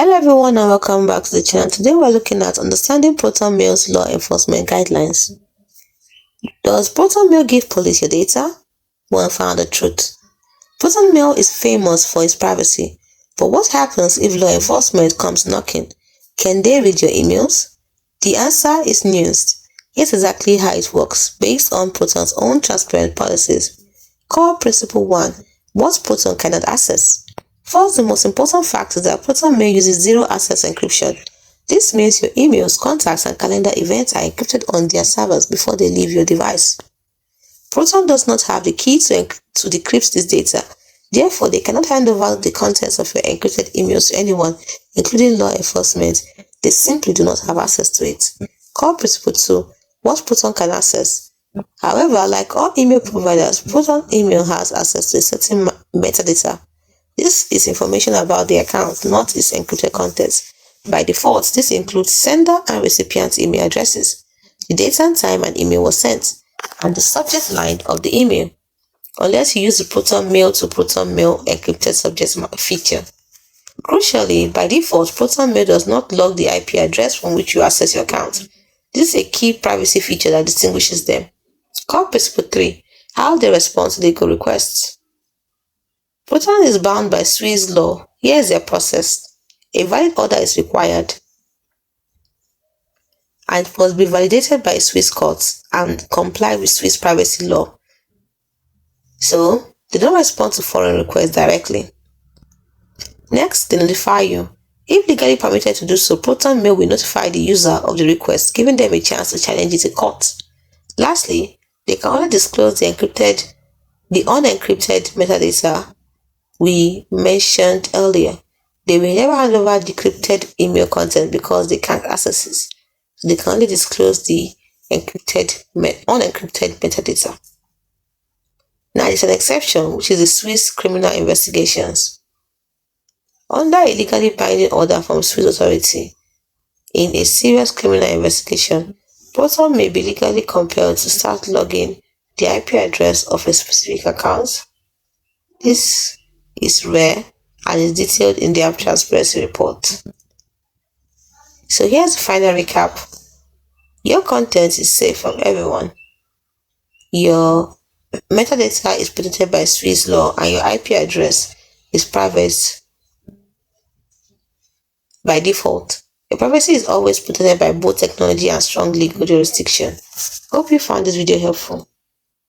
Hello everyone and welcome back to the channel. Today we're looking at understanding Proton Mail's law enforcement guidelines. Does Proton Mail give police your data? We'll find the truth. Proton Mail is famous for its privacy, but what happens if law enforcement comes knocking? Can they read your emails? The answer is nuanced. Here's exactly how it works based on Proton's own transparent policies. Core Principle 1. What Proton cannot access. First, the most important fact is that Proton Mail uses zero-access encryption. This means your emails, contacts, and calendar events are encrypted on their servers before they leave your device. Proton does not have the key to decrypt this data. Therefore, they cannot hand over the contents of your encrypted emails to anyone, including law enforcement. They simply do not have access to it. Core Principle 2. What Proton can access. However, like all email providers, Proton email has access to a certain metadata. This is information about the account, not its encrypted contents. By default, this includes sender and recipient email addresses, the date and time an email was sent, and the subject line of the email, unless you use the Proton Mail to Proton Mail encrypted subject feature. Crucially, by default, Proton Mail does not log the IP address from which you access your account. This is a key privacy feature that distinguishes them. Core Principle 3. How they respond to legal requests. Proton is bound by Swiss law. Here is their process. A valid order is required and it must be validated by Swiss courts and comply with Swiss privacy law. So, they don't respond to foreign requests directly. Next, they notify you. If legally permitted to do so, Proton Mail will notify the user of the request, giving them a chance to challenge it in court. Lastly, they can only disclose the unencrypted metadata we mentioned earlier. They will never hand over decrypted email content because they can't access it. So they can only disclose the unencrypted metadata. Now there's an exception, which is the Swiss criminal investigations. Under a legally binding order from Swiss authority, in a serious criminal investigation, Proton may be legally compelled to start logging the IP address of a specific account. This is rare and is detailed in their transparency report. So here's the final recap. Your content is safe from everyone. Your metadata is protected by Swiss law and your IP address is private by default. Your privacy is always protected by both technology and strong legal jurisdiction. Hope you found this video helpful.